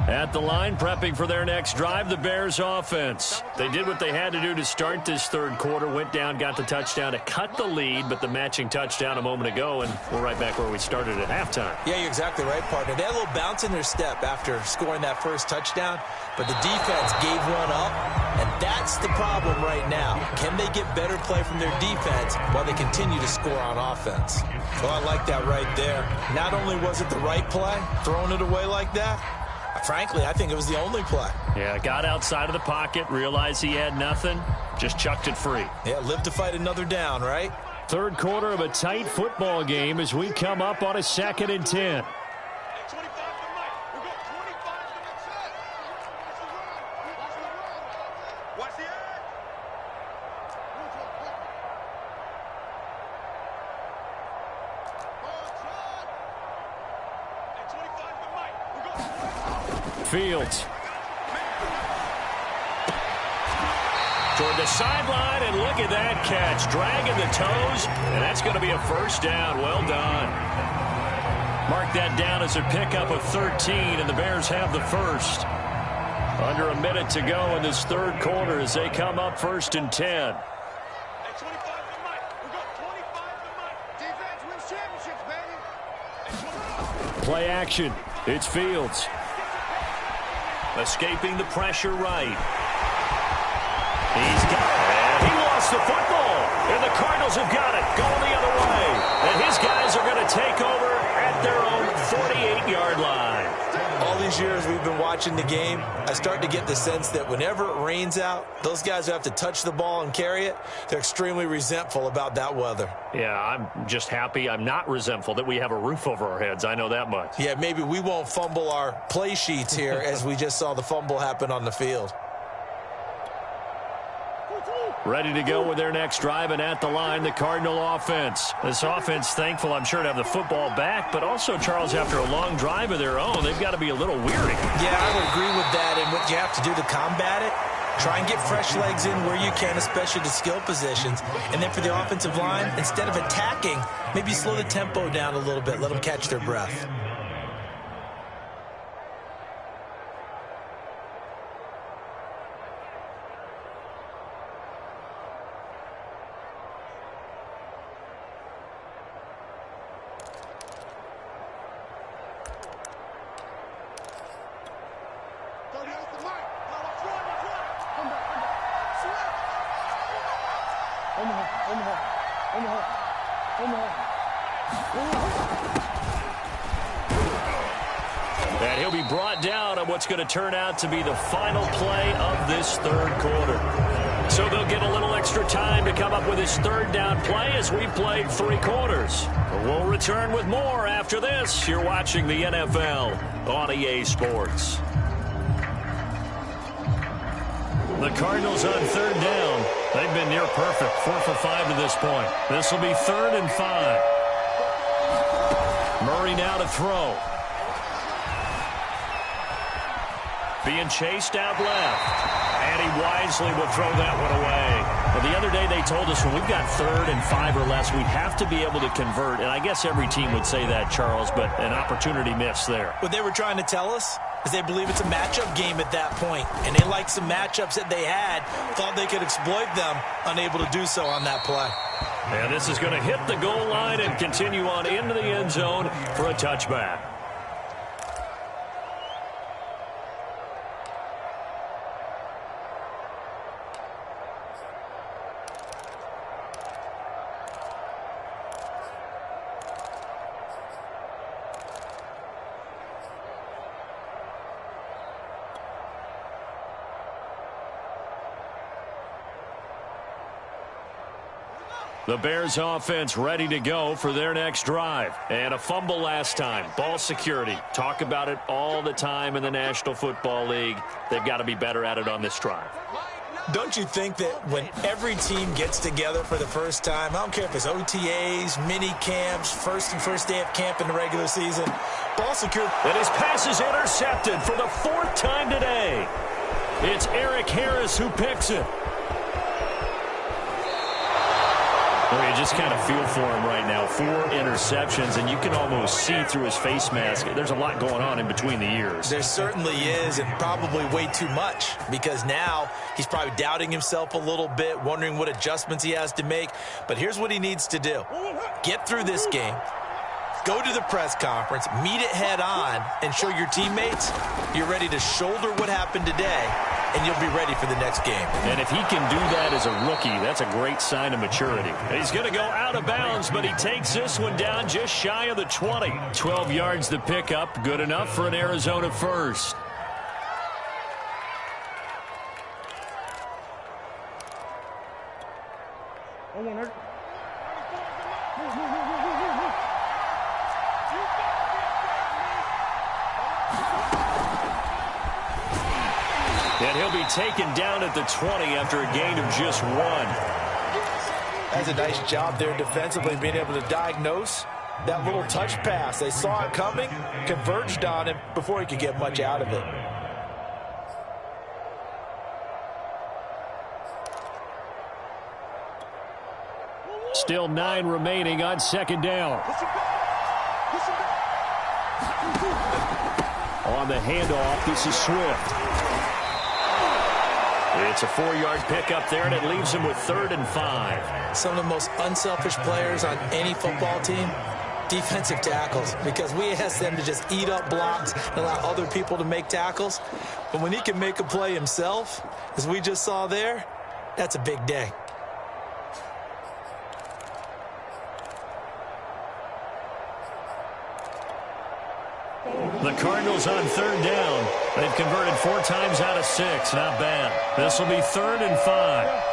At the line, prepping for their next drive, the Bears offense. They did what they had to do to start this 3rd quarter, went down, got the touchdown to cut the lead, but the matching touchdown a moment ago, and we're right back where we started at halftime. Yeah, you're exactly right, partner. They had a little bounce in their step after scoring that first touchdown, but the defense gave one up, and that's the problem right now. Can they get better play from their defense while they continue to score on offense? Well, I like that right there. Not only was it the right play, throwing it away like that, frankly, I think it was the only play. Yeah, got outside of the pocket, realized he had nothing, just chucked it free. Yeah, live to fight another down, right? 3rd quarter of a tight football game as we come up on a 2nd and 10. Fields. Toward the sideline, and look at that catch. Dragging the toes, and that's going to be a 1st down. Well done. Mark that down as a pickup of 13, and the Bears have the 1st. Under a minute to go in this 3rd quarter as they come up 1st and 10. Play action. It's Fields. Escaping the pressure right. He's got it. And he lost the football. And the Cardinals have got it. Going the other way. And his guys are going to take over at at their own 48-yard line. All these years we've been watching the game, I start to get the sense that whenever it rains out, those guys who have to touch the ball and carry it, they're extremely resentful about that weather. Yeah, I'm just happy I'm not resentful that we have a roof over our heads. I know that much. Yeah, maybe we won't fumble our play sheets here as we just saw the fumble happen on the field. Ready to go with their next drive, and at the line, the Cardinal offense. This offense, thankful, I'm sure, to have the football back, but also, Charles, after a long drive of their own, they've got to be a little weary. Yeah, I would agree with that, and what you have to do to combat it, try and get fresh legs in where you can, especially the skill positions. And then for the offensive line, instead of attacking, maybe slow the tempo down a little bit, let them catch their breath. And he'll be brought down on what's going to turn out to be the final play of this third quarter. So they'll get a little extra time to come up with his third down play as we've played 3 quarters. We'll return with more after this. You're watching the NFL on EA Sports. The Cardinals on third down. They've been near perfect, 4 for 5 to this point. This will be 3rd and 5. Murray now to throw. Being chased out left. And he wisely will throw that one away. Well, the other day they told us when we've got 3rd and 5 or less, we have to be able to convert. And I guess every team would say that, Charles, but an opportunity missed there. What they were trying to tell us is they believe it's a matchup game at that point. And they liked some matchups that they had, thought they could exploit them, unable to do so on that play. And this is going to hit the goal line and continue on into the end zone for a touchback. The Bears offense ready to go for their next drive. And a fumble last time. Ball security. Talk about it all the time in the National Football League. They've got to be better at it on this drive. Don't you think that when every team gets together for the first time, I don't care if it's OTAs, mini camps, first day of camp in the regular season, ball security. And his pass is intercepted for the 4th time today. It's Eric Harris who picks it. Well, you just kind of feel for him right now. 4 interceptions, and you can almost see through his face mask. There's a lot going on in between the ears. There certainly is, and probably way too much, because now he's probably doubting himself a little bit, wondering what adjustments he has to make. But here's what he needs to do. Get through this game. Go to the press conference, meet it head on, and show your teammates you're ready to shoulder what happened today, and you'll be ready for the next game. And if he can do that as a rookie, that's a great sign of maturity. He's going to go out of bounds, but he takes this one down just shy of the 20. 12 yards to pick up, good enough for an Arizona first. And he'll be taken down at the 20 after a gain of just 1. That's a nice job there defensively, being able to diagnose that little touch pass. They saw it coming, converged on him before he could get much out of it. Still 9 remaining on 2nd down. On the handoff, this is Swift. It's a 4-yard pickup there, and it leaves him with 3rd and 5. Some of the most unselfish players on any football team, defensive tackles, because we ask them to just eat up blocks and allow other people to make tackles. But when he can make a play himself, as we just saw there, that's a big day. The Cardinals on third down. They've converted 4 times out of 6. Not bad. This will be 3rd and 5.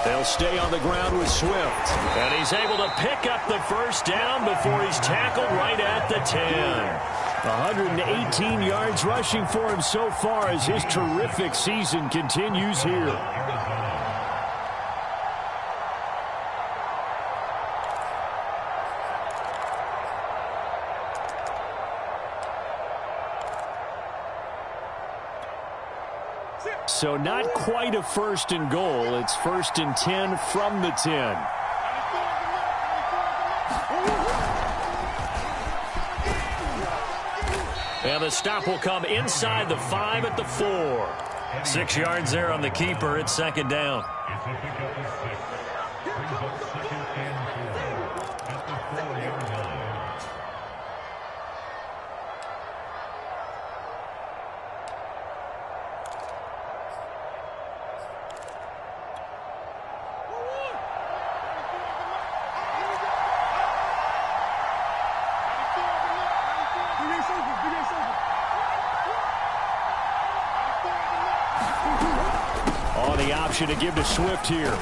They'll stay on the ground with Swift. And he's able to pick up the first down before he's tackled right at the 10. 118 yards rushing for him so far as his terrific season continues here. So not quite a 1st and goal. It's 1st and 10 from the 10. And the stop will come inside the 5 at the 4. 6 yards there on the keeper. It's 2nd down. To give to Swift here.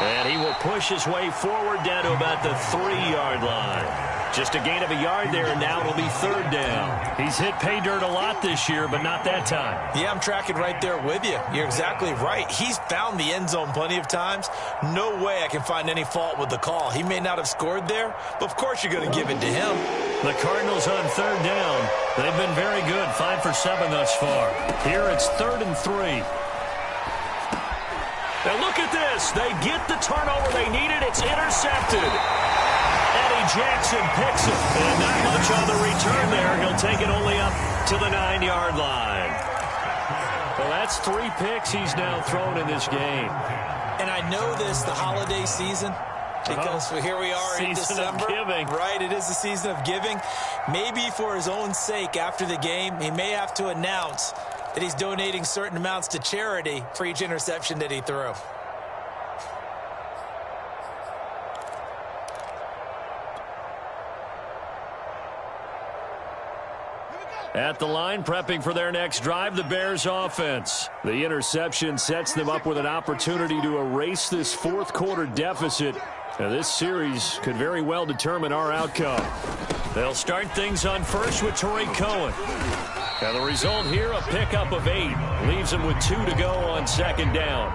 And he will push his way forward down to about the 3-yard line. Just a gain of a yard there, and now it'll be 3rd down. He's hit pay dirt a lot this year, but not that time. Yeah, I'm tracking right there with you. You're exactly right. He's found the end zone plenty of times. No way I can find any fault with the call. He may not have scored there, but of course you're going to give it to him. The Cardinals on 3rd down. They've been very good, 5 for 7 thus far. Here it's 3rd and 3. Now look at this. They get the turnover they needed. It's intercepted. Eddie Jackson picks it. And not much on the return there. He'll take it only up to the 9-yard line. Well, that's 3 picks he's now thrown in this game. And I know this, the holiday season, because here we are in December. Season of giving. Right, it is the season of giving. Maybe for his own sake after the game, he may have to announce that he's donating certain amounts to charity for each interception that he threw. At the line, prepping for their next drive, the Bears offense. The interception sets them up with an opportunity to erase this 4th quarter deficit. Now, this series could very well determine our outcome. They'll start things on first with Tariq Cohen. And the result here, a pickup of 8. Leaves them with 2 to go on 2nd down.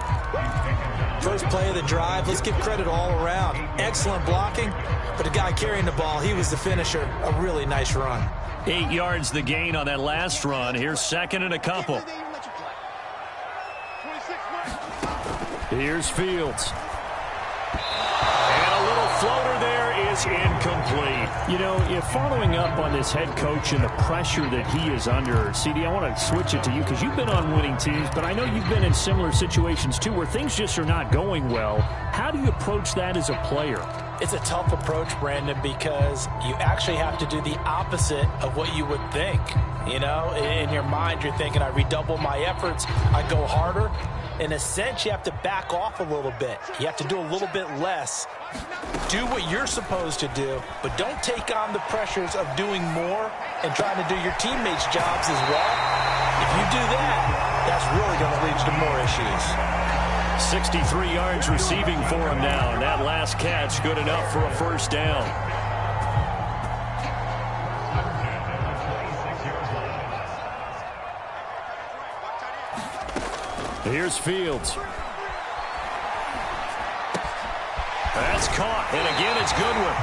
First play of the drive, let's give credit all around. Excellent blocking, but the guy carrying the ball, he was the finisher. A really nice run. 8 yards the gain on that last run. Here's 2nd and a couple. Here's Fields. And a little floater there is incomplete. You know, if following up on this head coach and the pressure that he is under, CD, I want to switch it to you because you've been on winning teams, but I know you've been in similar situations too where things just are not going well. How do you approach that as a player? It's a tough approach, Brandon, because you actually have to do the opposite of what you would think. You know, in your mind, you're thinking, I redouble my efforts, I go harder. In a sense, you have to back off a little bit. You have to do a little bit less. Do what you're supposed to do, but don't take on the pressures of doing more and trying to do your teammates' jobs as well. If you do that, that's really going to lead to more issues. 63 yards receiving for him now, and that last catch good enough for a 1st down. Here's Fields. That's caught, and again it's Goodwin.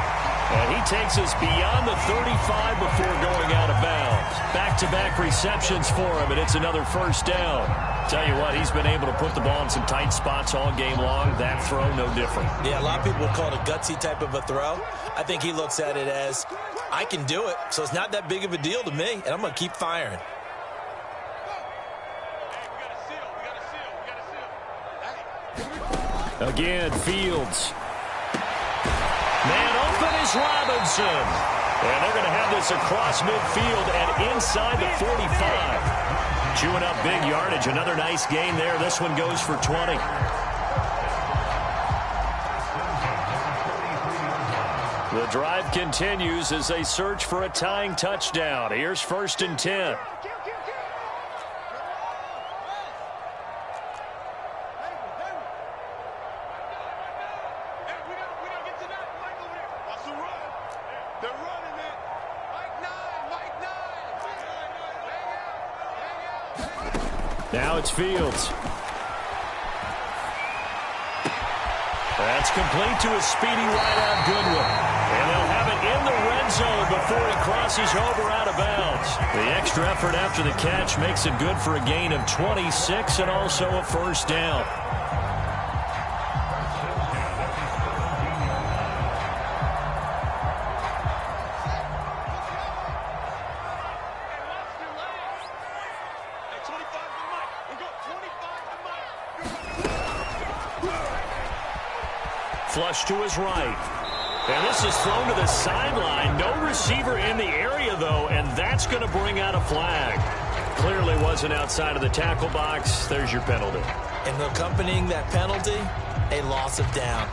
And he takes us beyond the 35 before going out of bounds. Back-to-back receptions for him, and it's another 1st down. Tell you what, he's been able to put the ball in some tight spots all game long. That throw, no different. Yeah, a lot of people would call it a gutsy type of a throw. I think he looks at it as, I can do it, so it's not that big of a deal to me, and I'm going to keep firing. Again, Fields. Man open is Robinson. And they're going to have this across midfield and inside the 45. Chewing up big yardage. Another nice gain there. This one goes for 20. The drive continues as they search for a tying touchdown. Here's 1st and 10. Now it's Fields. That's complete to a speedy wideout Goodwin. And they'll have it in the red zone before he crosses over out of bounds. The extra effort after the catch makes it good for a gain of 26 and also a 1st down. Flush to his right. And this is thrown to the sideline. No receiver in the area, though, and that's going to bring out a flag. Clearly wasn't outside of the tackle box. There's your penalty. And accompanying that penalty, a loss of down.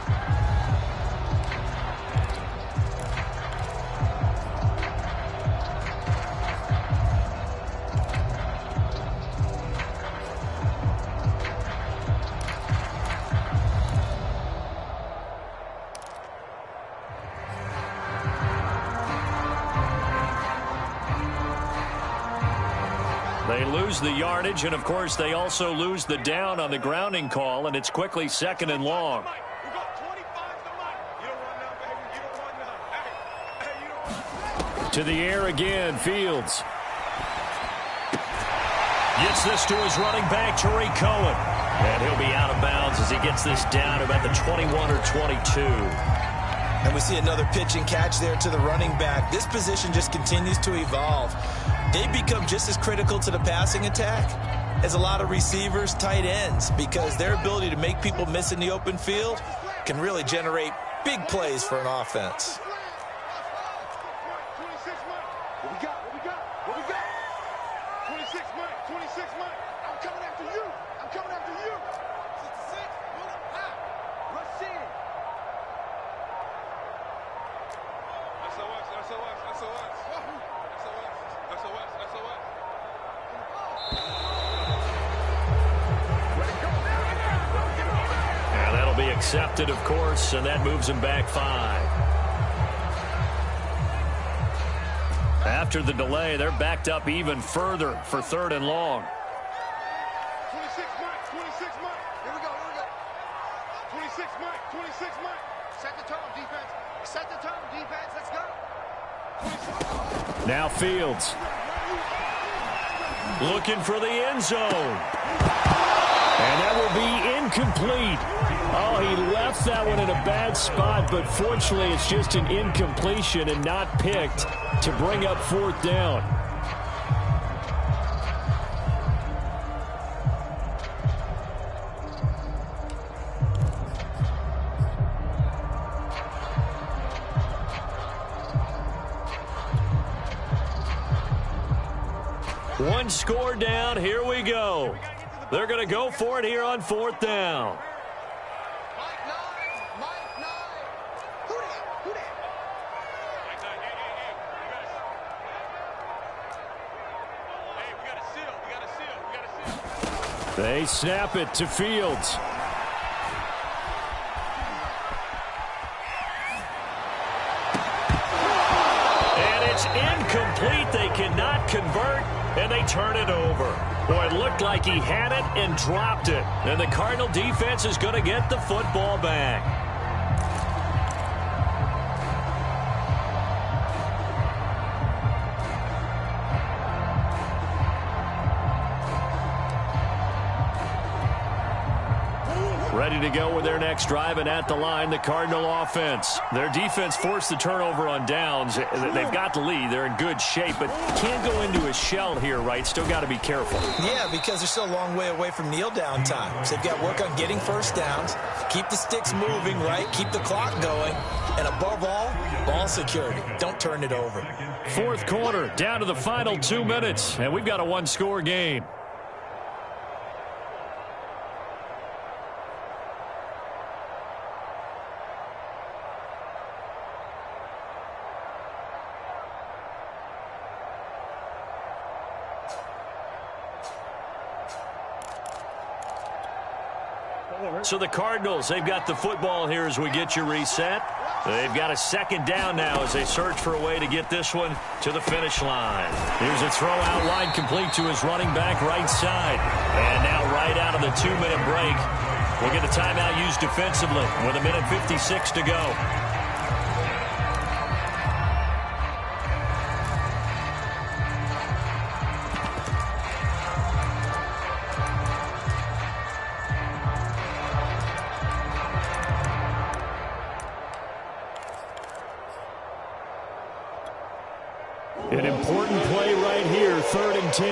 They lose the yardage, and, of course, they also lose the down on the grounding call, and it's quickly 2nd and long. To the air again, Fields. Gets this to his running back, Tariq Cohen. And he'll be out of bounds as he gets this down about the 21 or 22. And we see another pitch and catch there to the running back. This position just continues to evolve. They become just as critical to the passing attack as a lot of receivers, tight ends, because their ability to make people miss in the open field can really generate big plays for an offense. And that'll be accepted, of course, and that moves him back 5. After the delay, they're backed up even further for 3rd and long. 26 Mike, 26 Mike. Here we go, 26 Mike, 26 Mike. Set the tone, defense. Set the tone, defense. Let's go. Now Fields. Looking for the end zone. And that will be incomplete. Oh, he left that one in a bad spot, but fortunately it's just an incompletion and not picked to bring up 4th down. One score down. Here we go. They're going to go for it here on 4th down. Mike 9, Mike 9. Who that? Who that? Mike 9, hey, we got a seal. We got a seal. We got a seal. They snap it to Fields. And it's incomplete. They cannot convert, and they turn it over. Boy, it looked like he had it and dropped it. And the Cardinal defense is going to get the football back. Ready to go with their next drive, and at the line, the Cardinal offense. Their defense forced the turnover on downs. They've got the lead. They're in good shape, but can't go into a shell here, right? Still got to be careful. Yeah, because they're still a long way away from kneel down time. So they've got to work on getting 1st downs, keep the sticks moving, right? Keep the clock going, and above all, ball security. Don't turn it over. 4th quarter, down to the final 2 minutes, and we've got a 1-score game. So the Cardinals, they've got the football here as we get you reset. They've got a second down now as they search for a way to get this one to the finish line. Here's a throw out wide complete to his running back right side. And now right out of the 2-minute break, we'll get a timeout used defensively with 1:56 to go. An important play right here, 3rd and 10.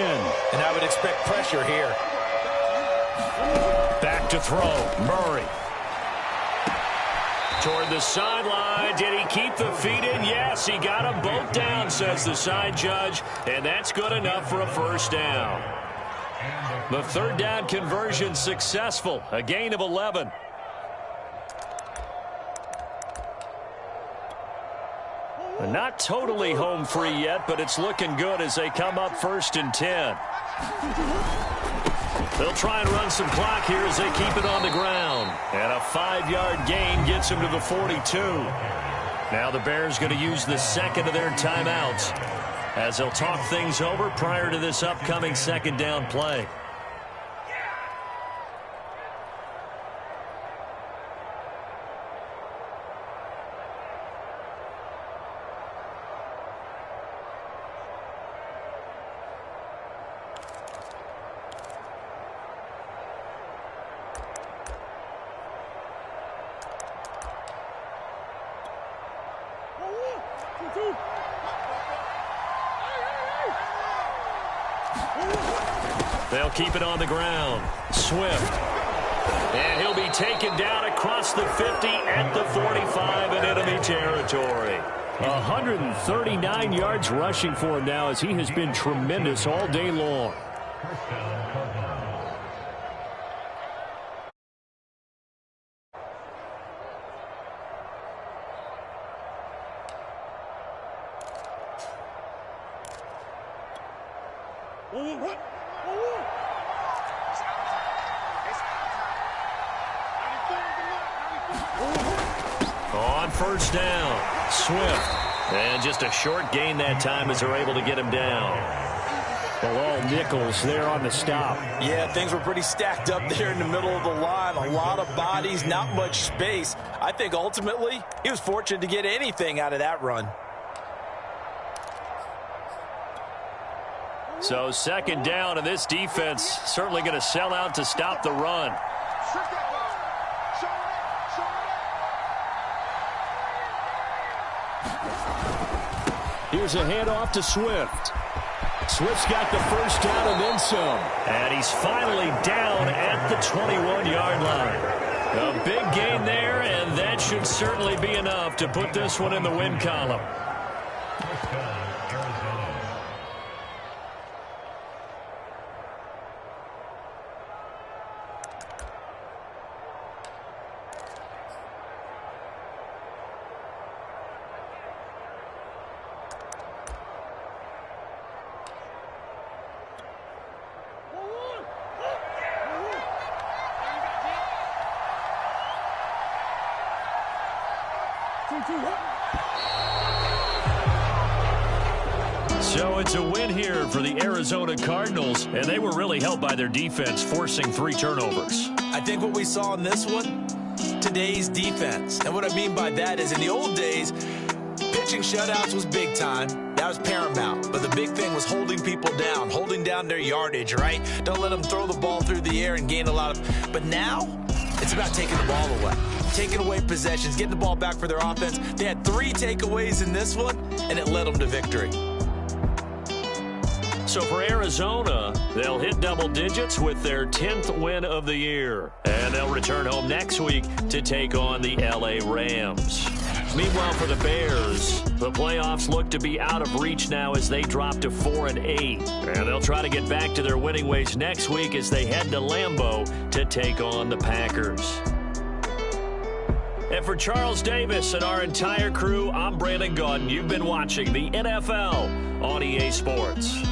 And I would expect pressure here. Back to throw, Murray. Toward the sideline. Did he keep the feet in? Yes, he got them both down, says the side judge. And that's good enough for a first down. The 3rd down conversion successful. A gain of 11. Not totally home free yet, but it's looking good as they come up 1st and 10. They'll try and run some clock here as they keep it on the ground. And a 5-yard gain gets them to the 42. Now the Bears going to use the second of their timeouts as they'll talk things over prior to this upcoming second down play. They'll keep it on the ground. Swift. And he'll be taken down across the 50 at the 45 in enemy territory. 139 yards rushing for him now as he has been tremendous all day long. On 1st down, Swift. And just a short gain that time as they're able to get him down. Well, all nickels there on the stop. Yeah, things were pretty stacked up there in the middle of the line. A lot of bodies, not much space. I think ultimately he was fortunate to get anything out of that run. So 2nd down, and this defense certainly going to sell out to stop the run. Here's a handoff to Swift. Swift's got the first down and then some. And he's finally down at the 21-yard line. A big gain there, and that should certainly be enough to put this one in the win column. So it's a win here for the Arizona Cardinals, and they were really helped by their defense, forcing 3 turnovers. I think what we saw in this one, today's defense. And what I mean by that is in the old days, pitching shutouts was big time. That was paramount. But the big thing was holding people down, holding down their yardage, right? Don't let them throw the ball through the air and gain a lot of... But now, it's about taking the ball away. Taking away possessions, getting the ball back for their offense. They had 3 takeaways in this one, and it led them to victory. So for Arizona, they'll hit double digits with their 10th win of the year. And they'll return home next week to take on the LA Rams. Meanwhile, for the Bears, the playoffs look to be out of reach now as they drop to 4-8. And they'll try to get back to their winning ways next week as they head to Lambeau to take on the Packers. And for Charles Davis and our entire crew, I'm Brandon Gaudin. You've been watching the NFL on EA Sports.